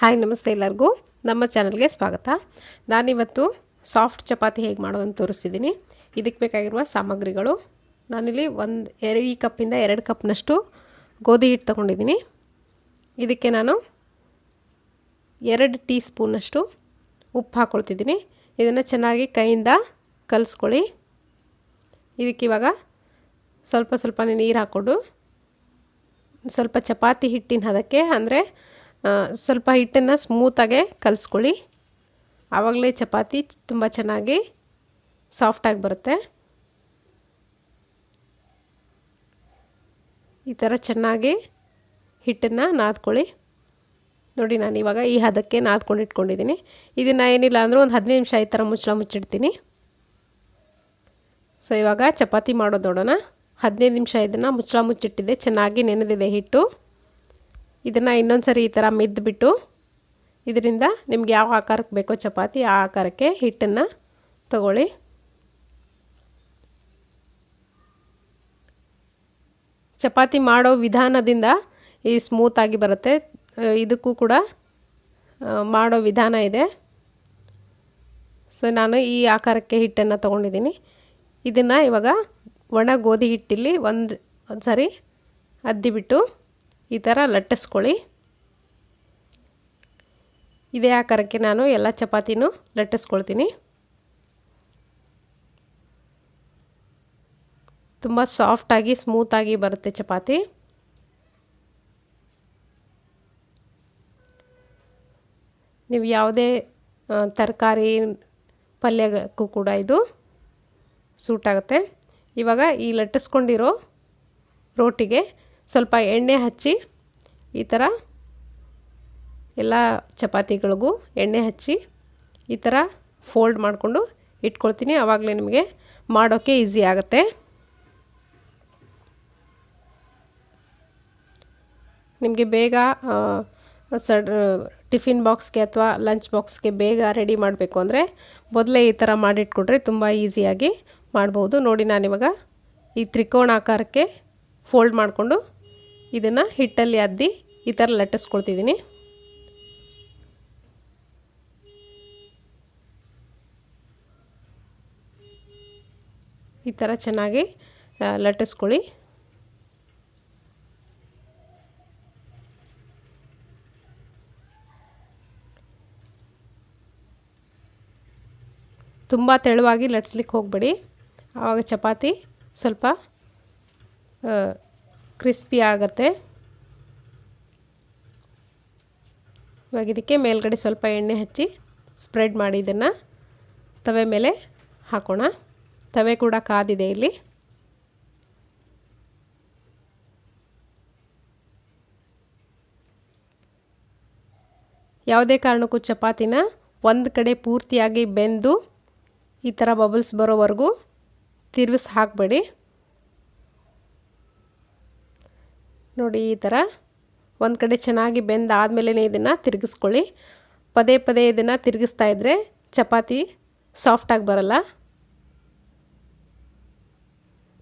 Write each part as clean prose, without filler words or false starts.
Hi ನಮಸ್ತೆ ಎಲ್ಲರಿಗೂ ನಮ್ಮ ಚಾನಲ್ಗೆ ಸ್ವಾಗತ. ನಾನಿವತ್ತು ಸಾಫ್ಟ್ ಚಪಾತಿ ಹೇಗೆ ಮಾಡೋದಂತ ತೋರಿಸ್ತಿದ್ದೀನಿ. ಇದಕ್ಕೆ ಬೇಕಾಗಿರುವ ಸಾಮಗ್ರಿಗಳು ನಾನಿಲ್ಲಿ ಈ ಕಪ್ಪಿಂದ 2 ಕಪ್ನಷ್ಟು ಗೋಧಿ ಹಿಟ್ಟು ತಗೊಂಡಿದ್ದೀನಿ. ಇದಕ್ಕೆ ನಾನು 2 ಟೀ ಸ್ಪೂನಷ್ಟು ಉಪ್ಪು ಹಾಕ್ಕೊಳ್ತಿದ್ದೀನಿ. ಇದನ್ನು ಚೆನ್ನಾಗಿ ಕೈಯಿಂದ ಕಲಿಸ್ಕೊಳ್ಳಿ. ಇದಕ್ಕೆ ಇವಾಗ ಸ್ವಲ್ಪ ನೀರು ಹಾಕ್ಕೊಂಡು ಸ್ವಲ್ಪ ಚಪಾತಿ ಹಿಟ್ಟಿನ ಹದಕ್ಕೆ ಅಂದರೆ ಸ್ವಲ್ಪ ಹಿಟ್ಟನ್ನು ಸ್ಮೂತಾಗೆ ಕಲಿಸ್ಕೊಳ್ಳಿ. ಆವಾಗಲೇ ಚಪಾತಿ ತುಂಬ ಚೆನ್ನಾಗಿ ಸಾಫ್ಟಾಗಿ ಬರುತ್ತೆ. ಈ ಥರ ಚೆನ್ನಾಗಿ ಹಿಟ್ಟನ್ನು ನಾದ್ಕೊಳ್ಳಿ. ನೋಡಿ, ನಾನು ಇವಾಗ ಈ ಹದಕ್ಕೆ ನಾದ್ಕೊಂಡು ಇಟ್ಕೊಂಡಿದ್ದೀನಿ. ಇದನ್ನು ಏನಿಲ್ಲ ಅಂದರೂ ಒಂದು 15 ನಿಮಿಷ ಈ ಥರ ಮುಚ್ಚಿಡ್ತೀನಿ. ಸೊ ಇವಾಗ ಚಪಾತಿ ಮಾಡೋದು ನೋಡೋಣ. 15 ನಿಮಿಷ ಇದನ್ನು ಮುಚ್ಚಿಟ್ಟಿದ್ದೆ, ಚೆನ್ನಾಗಿ ನೆನೆದಿದೆ ಹಿಟ್ಟು. ಇದನ್ನು ಇನ್ನೊಂದು ಸರಿ ಈ ಥರ ಮಿದ್ದುಬಿಟ್ಟು ಇದರಿಂದ ನಿಮ್ಗೆ ಯಾವ ಆಕಾರಕ್ಕೆ ಬೇಕೋ ಚಪಾತಿ ಆ ಆಕಾರಕ್ಕೆ ಹಿಟ್ಟನ್ನು ತಗೊಳ್ಳಿ. ಚಪಾತಿ ಮಾಡೋ ವಿಧಾನದಿಂದ ಈ ಸ್ಮೂತಾಗಿ ಬರುತ್ತೆ. ಇದಕ್ಕೂ ಕೂಡ ಮಾಡೋ ವಿಧಾನ ಇದೆ. ಸೊ ನಾನು ಈ ಆಕಾರಕ್ಕೆ ಹಿಟ್ಟನ್ನು ತೊಗೊಂಡಿದ್ದೀನಿ. ಇದನ್ನು ಇವಾಗ ಒಣ ಗೋಧಿ ಹಿಟ್ಟಲ್ಲಿ ಒಂದು ಸರಿ ಅದ್ದಿಬಿಟ್ಟು ಈ ಥರ ಲಟ್ಟಿಸ್ಕೊಳ್ಳಿ. ಇದೇ ಆಕಾರಕ್ಕೆ ನಾನು ಎಲ್ಲ ಚಪಾತಿನೂ ಲಟ್ಟಿಸ್ಕೊಳ್ತೀನಿ. ತುಂಬ ಸಾಫ್ಟಾಗಿ ಸ್ಮೂತಾಗಿ ಬರುತ್ತೆ ಚಪಾತಿ. ನೀವು ಯಾವುದೇ ತರಕಾರಿ ಪಲ್ಯಕ್ಕೂ ಕೂಡ ಇದು ಸೂಟ್ ಆಗುತ್ತೆ. ಇವಾಗ ಈ ಲಟ್ಟಿಸ್ಕೊಂಡಿರೋ ರೋಟಿಗೆ ಸ್ವಲ್ಪ ಎಣ್ಣೆ ಹಚ್ಚಿ ಈ ಥರ ಎಲ್ಲ ಚಪಾತಿಗಳಿಗೂ ಎಣ್ಣೆ ಹಚ್ಚಿ ಈ ಥರ ಫೋಲ್ಡ್ ಮಾಡಿಕೊಂಡು ಇಟ್ಕೊಳ್ತೀನಿ. ಆವಾಗಲೇ ನಿಮಗೆ ಮಾಡೋಕ್ಕೆ ಈಸಿ ಆಗುತ್ತೆ. ನಿಮಗೆ ಬೇಗ ಟಿಫಿನ್ ಬಾಕ್ಸ್ಗೆ ಅಥವಾ ಲಂಚ್ ಬಾಕ್ಸ್ಗೆ ಬೇಗ ರೆಡಿ ಮಾಡಬೇಕು ಅಂದರೆ ಮೊದಲೇ ಈ ಥರ ಮಾಡಿಟ್ಕೊಟ್ರೆ ತುಂಬ ಈಸಿಯಾಗಿ ಮಾಡ್ಬೋದು. ನೋಡಿ, ನಾನಿವಾಗ ಈ ತ್ರಿಕೋಣಾಕಾರಕ್ಕೆ ಫೋಲ್ಡ್ ಮಾಡಿಕೊಂಡು ಇದನ್ನು ಹಿಟ್ಟಲ್ಲಿ ಅದ್ದಿ ಈ ಥರ ಲಟ್ಟಿಸ್ಕೊಳ್ತಿದ್ದೀನಿ. ಈ ಥರ ಚೆನ್ನಾಗಿ ಲಟ್ಟಿಸ್ಕೊಳ್ಳಿ. ತುಂಬ ತೆಳುವಾಗಿ ಲಟ್ಸ್ಲಿಕ್ಕೆ ಹೋಗಬೇಡಿ, ಆವಾಗ ಚಪಾತಿ ಸ್ವಲ್ಪ ಕ್ರಿಸ್ಪಿ ಆಗುತ್ತೆ. ಇವಾಗ ಇದಕ್ಕೆ ಮೇಲ್ಗಡೆ ಸ್ವಲ್ಪ ಎಣ್ಣೆ ಹಚ್ಚಿ ಸ್ಪ್ರೆಡ್ ಮಾಡಿ ಇದನ್ನು ತವೆ ಮೇಲೆ ಹಾಕೋಣ. ತವೆ ಕೂಡ ಕಾದಿದೆ ಇಲ್ಲಿ. ಯಾವುದೇ ಕಾರಣಕ್ಕೂ ಚಪಾತಿನ ಒಂದು ಕಡೆ ಪೂರ್ತಿಯಾಗಿ ಬೆಂದು ಈ ಥರ ಬಬಲ್ಸ್ ಬರೋವರೆಗೂ ತಿರುಗಿಸಿ ಹಾಕಬೇಡಿ. ನೋಡಿ, ಈ ಥರ ಒಂದು ಕಡೆ ಚೆನ್ನಾಗಿ ಬೆಂದಾದಮೇಲೆ ಇದನ್ನು ತಿರುಗಿಸ್ಕೊಳ್ಳಿ. ಪದೇ ಪದೇ ಇದನ್ನು ತಿರುಗಿಸ್ತಾ ಇದ್ದರೆ ಚಪಾತಿ ಸಾಫ್ಟಾಗಿ ಬರಲ್ಲ,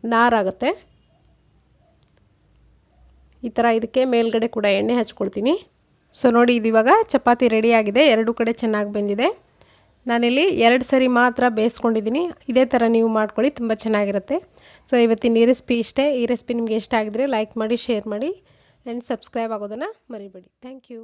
ನಾರಾಗುತ್ತೆ. ಈ ಥರ ಇದಕ್ಕೆ ಮೇಲ್ಗಡೆ ಕೂಡ ಎಣ್ಣೆ ಹಚ್ಕೊಳ್ತೀನಿ. ಸೊ ನೋಡಿ, ಇದು ಇವಾಗ ಚಪಾತಿ ರೆಡಿಯಾಗಿದೆ. ಎರಡೂ ಕಡೆ ಚೆನ್ನಾಗಿ ಬೆಂದಿದೆ. ನಾನಿಲ್ಲಿ 2 ಸರಿ ಮಾತ್ರ ಬೇಯಿಸ್ಕೊಂಡಿದ್ದೀನಿ. ಇದೇ ಥರ ನೀವು ಮಾಡ್ಕೊಳ್ಳಿ, ತುಂಬ ಚೆನ್ನಾಗಿರುತ್ತೆ. ಸೊ ಇವತ್ತಿನ ಈ ರೆಸಿಪಿ ಇಷ್ಟೇ. ಈ ರೆಸಿಪಿ ನಿಮಗೆ ಇಷ್ಟ ಆಗಿದ್ರೆ ಲೈಕ್ ಮಾಡಿ, ಶೇರ್ ಮಾಡಿ ಆ್ಯಂಡ್ ಸಬ್ಸ್ಕ್ರೈಬ್ ಆಗೋದನ್ನು ಮರಿಬೇಡಿ. Thank you.